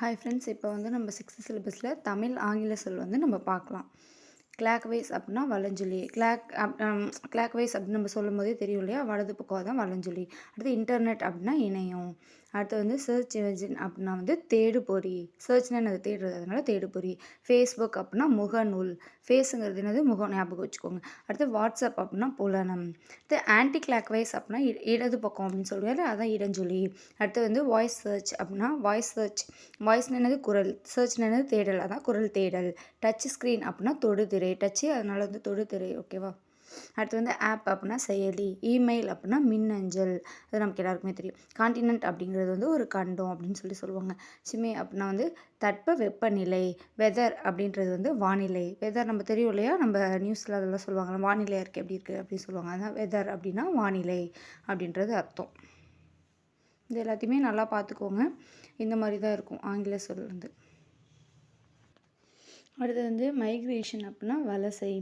Hi friends, இப்போ வந்து நம்ம 6th சிலபஸில் தமிழ் ஆங்கில சொல் வந்து நம்ம பார்க்கலாம். கிளாக் வைஸ் அப்படின்னா வலஞ்சொலி. கிளாக் வைஸ் அப்படின்னு நம்ம சொல்லும் போதே தெரியும் இல்லையா, வலது பக்கம் தான் வலஞ்சொலி. அடுத்து இன்டர்நெட் அப்படின்னா இணையம். அடுத்து வந்து சர்ச் என்ஜின் அப்படின்னா வந்து தேடுபொறி. சர்ச்னா என்னது, தேடுறது, அதனால தேடுபொறி. ஃபேஸ்புக் அப்படின்னா முகநூல். ஃபேஸுங்கிறது என்னது, முகம், ஞாபகம் வச்சுக்கோங்க. அடுத்து வாட்ஸ்அப் அப்படின்னா புலனம். அடுத்து ஆன்டி கிளாக் வைஸ் அப்படின்னா இடது பக்கம் அப்படின்னு சொல்லுவாரு, அதான் இடஞ்சொலி. அடுத்து வந்து வாய்ஸ் சர்ச் அப்படின்னா வாய்ஸ் சர்ச். வாய்ஸ்னு என்னது, குரல். சர்ச்னு என்னது, தேடல், அதான் குரல் தேடல். டச் ஸ்க்ரீன் அப்படின்னா தொடுதிரை. டச்சு அதனால வந்து தொடுதிரை, ஓகேவா. அடுத்து வந்து ஆப் அப்படின்னா செயலி. இமெயில் அப்படின்னா மின்னஞ்சல், அது நமக்கு எல்லாருக்குமே தெரியும். காண்டினென்ட் அப்படிங்கிறது வந்து ஒரு கண்டம் அப்படின்னு சொல்லுவாங்க. சிமே அப்படின்னா வந்து தட்ப வெப்பநிலை. வெதர் அப்படின்றது வந்து வானிலை. வெதர் நம்ம தெரியும் இல்லையா, நம்ம நியூஸில் அதெல்லாம் சொல்லுவாங்க, வானிலை இருக்குது எப்படி இருக்குது அப்படின்னு சொல்லுவாங்க. அதான் வெதர் அப்படின்னா வானிலை அப்படின்றது அர்த்தம். இது எல்லாத்தையுமே நல்லா பார்த்துக்கோங்க. இந்த மாதிரி தான் இருக்கும் ஆங்கில சொல் வந்து. அடுத்து வந்து மைக்ரேஷன் அப்படின்னா வலசை.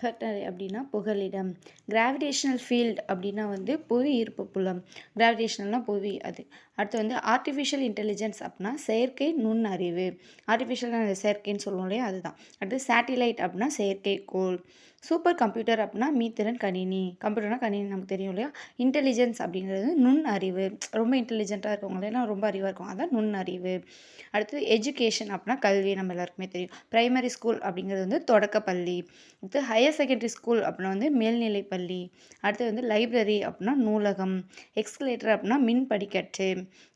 ஹெர்டரி அப்படின்னா புகலிடம். கிராவிடேஷனல் ஃபீல்டு அப்படின்னா வந்து புவி ஈர்ப்பு புலம். கிராவிடேஷனல்னால் புவி, அது. அடுத்து வந்து ஆர்டிஃபிஷியல் இன்டெலிஜென்ஸ் அப்படின்னா செயற்கை நுண்ணறிவு. ஆர்டிஃபிஷியல்னா செயற்கைன்னு சொல்லுவோம் இல்லையா, அதுதான். அடுத்து சேட்டிலைட் அப்படின்னா செயற்கைக்கோள். சூப்பர் கம்ப்யூட்டர் அப்படின்னா மீத்திறன் கணினி. கம்ப்யூட்டர்னா கணினி நமக்கு தெரியும் இல்லையா. இன்டெலிஜென்ஸ் அப்படிங்கிறது நுண்ணறிவு. ரொம்ப இன்டெலிஜென்ட்டாக இருக்கவங்க எல்லாம் ரொம்ப அறிவாக இருக்கும், அதான் நுண்ணறிவு. அடுத்து எஜுகேஷன் அப்படின்னா கல்வி, நம்ம எல்லாருக்குமே தெரியும். பிரைமரி ஸ்கூல் அப்படிங்கிறது வந்து தொடக்கப்பள்ளி. அடுத்து ஹையர் செகண்டரி ஸ்கூல் அப்படின்னா வந்து மேல்நிலைப்பள்ளி. அடுத்து வந்து லைப்ரரி அப்படின்னா நூலகம். எக்ஸ்கலேட்டர் அப்படின்னா மின் படிக்கட்டு.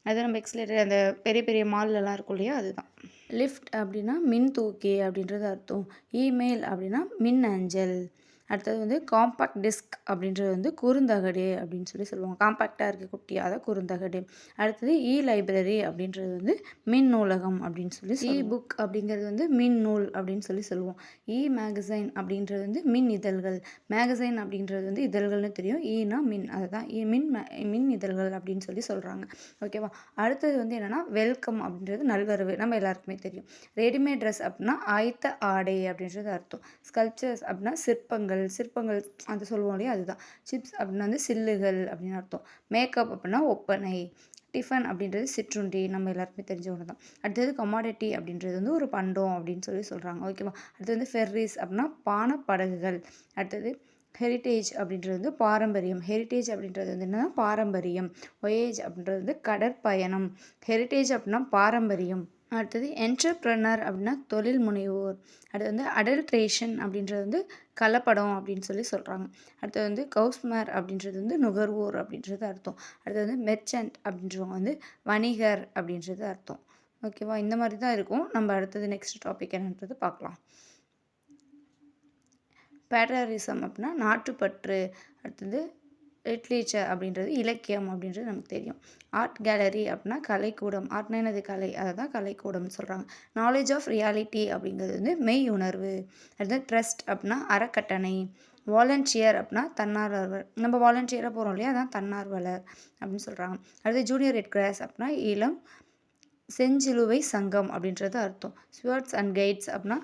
அது நம்ம எக்ஸ்கலேட்டர் அந்த பெரிய பெரிய மால்லலாம் இருக்கும் இல்லையா, அதுதான். லிஃப்ட் அப்படின்னா மின் தூக்கி அப்படின்றது அர்த்தம். இமெயில் அப்படின்னா மின் அஞ்சல். அடுத்தது வந்து காம்பாக்ட் டிஸ்க் அப்படின்றது வந்து குறுந்தகடு அப்படின்னு சொல்லுவாங்க. காம்பாக்டாக இருக்க குட்டியாக, அதான் குறுந்தகடு. அடுத்தது லைப்ரரி அப்படின்றது வந்து மின் நூலகம் அப்படின்னு சொல்லி. புக் அப்படிங்கிறது வந்து மின் நூல் அப்படின்னு சொல்லுவோம். மேகசைன் அப்படின்றது வந்து மின் இதழ்கள். மேகசைன் அப்படின்றது வந்து இதழ்கள்னு தெரியும். ஈனா மின், அதுதான் மின் இதழ்கள் அப்படின்னு சொல்கிறாங்க, ஓகேவா. அடுத்தது வந்து என்னென்னா வெல்கம் அப்படின்றது நல்வரவு, நம்ம எல்லாருக்குமே தெரியும். ரெடிமேட் ட்ரெஸ் அப்படின்னா ஆயத்த ஆடை அப்படின்றது அர்த்தம். ஸ்கல்ப்சர்ஸ் அப்படின்னா சிற்பங்கள் அது சொல்லுவோம் இல்லையா, அதுதான். சிப்ஸ் அப்படின்னா வந்து சில்லுகள் அப்படின்னு அர்த்தம். மேக்கப் அப்படின்னா ஒப்பனை. டிஃபன் அப்படின்றது சிற்றுண்டி, நம்ம எல்லாருக்குமே தெரிஞ்ச ஒன்று தான். அடுத்தது கமாடிட்டி அப்படின்றது வந்து ஒரு பண்டம் அப்படின்னு சொல்கிறாங்க, ஓகேவா. அடுத்தது வந்து ஃபெர்ரிஸ் அப்படின்னா பானப்படகுகள். அடுத்தது ஹெரிட்டேஜ் அப்படின்றது வந்து பாரம்பரியம். ஹெரிட்டேஜ் அப்படின்றது வந்து என்னன்னா பாரம்பரியம். ஒயேஜ் அப்படின்றது வந்து கடற்பயணம். ஹெரிட்டேஜ் அப்படின்னா பாரம்பரியம். அடுத்தது என்டர்ப்ரனர் அப்படின்னா தொழில் முனைவோர். அடுத்து வந்து அடல்ட்ரேஷன் அப்படின்றது வந்து கலப்படம் அப்படின்னு சொல்கிறாங்க. அடுத்தது வந்து கவுஸ்மர் அப்படின்றது வந்து நுகர்வோர் அப்படின்றது அர்த்தம். அடுத்தது வந்து மெர்ச்சன்ட் அப்படின்றவங்க வந்து வணிகர் அப்படின்றது அர்த்தம், ஓகேவா. இந்த மாதிரி தான் இருக்கும். நம்ம அடுத்தது நெக்ஸ்ட் டாபிக் என்னன்றது பார்க்கலாம். பேட்ரியாட்டிசம் அப்படின்னா நாட்டுப்பற்று. அடுத்தது லிட்ரேச்சர் அப்படின்றது இலக்கியம் அப்படின்றது நமக்கு தெரியும். ஆர்ட் கேலரி அப்படின்னா கலைக்கூடம். ஆர்ட்னா என்னது, கலை, அதை தான் கலைக்கூடம்னு சொல்கிறாங்க. நாலேஜ் ஆஃப் ரியாலிட்டி அப்படிங்கிறது வந்து மெய் உணர்வு. அடுத்து ட்ரஸ்ட் அப்படின்னா அறக்கட்டளை. வாலண்டியர் அப்படின்னா தன்னார்வலர். நம்ம வாலண்டியராக போகிறோம் இல்லையா, அதான் தன்னார்வலர் அப்படின்னு சொல்கிறாங்க. அடுத்து ஜூனியர் ரெட் கிராஸ் அப்படின்னா இளம் செஞ்சிலுவை சங்கம் அப்படின்றது அர்த்தம். ஸ்வர்ட்ஸ் அண்ட் கைட்ஸ் அப்படின்னா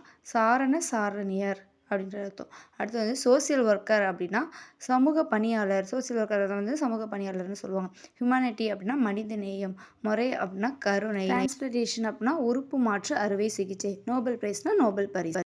சாரணியர் அப்படின்ற அர்த்தம். அடுத்து வந்து சோசியல் ஒர்க்கர் அப்படின்னா சமூக பணியாளர். சோசியல் ஒர்க்கர் வந்து சமூக பணியாளர்னு சொல்லுவாங்க. ஹியூமனிட்டி அப்படின்னா மனித நேயம். முறை அப்படின்னா கருணை. டிரான்ஸ்பிளேஷன் அப்படின்னா உறுப்பு மாற்று அறுவை சிகிச்சை. நோபல் பிரைஸ்னா நோபல் பரிசு.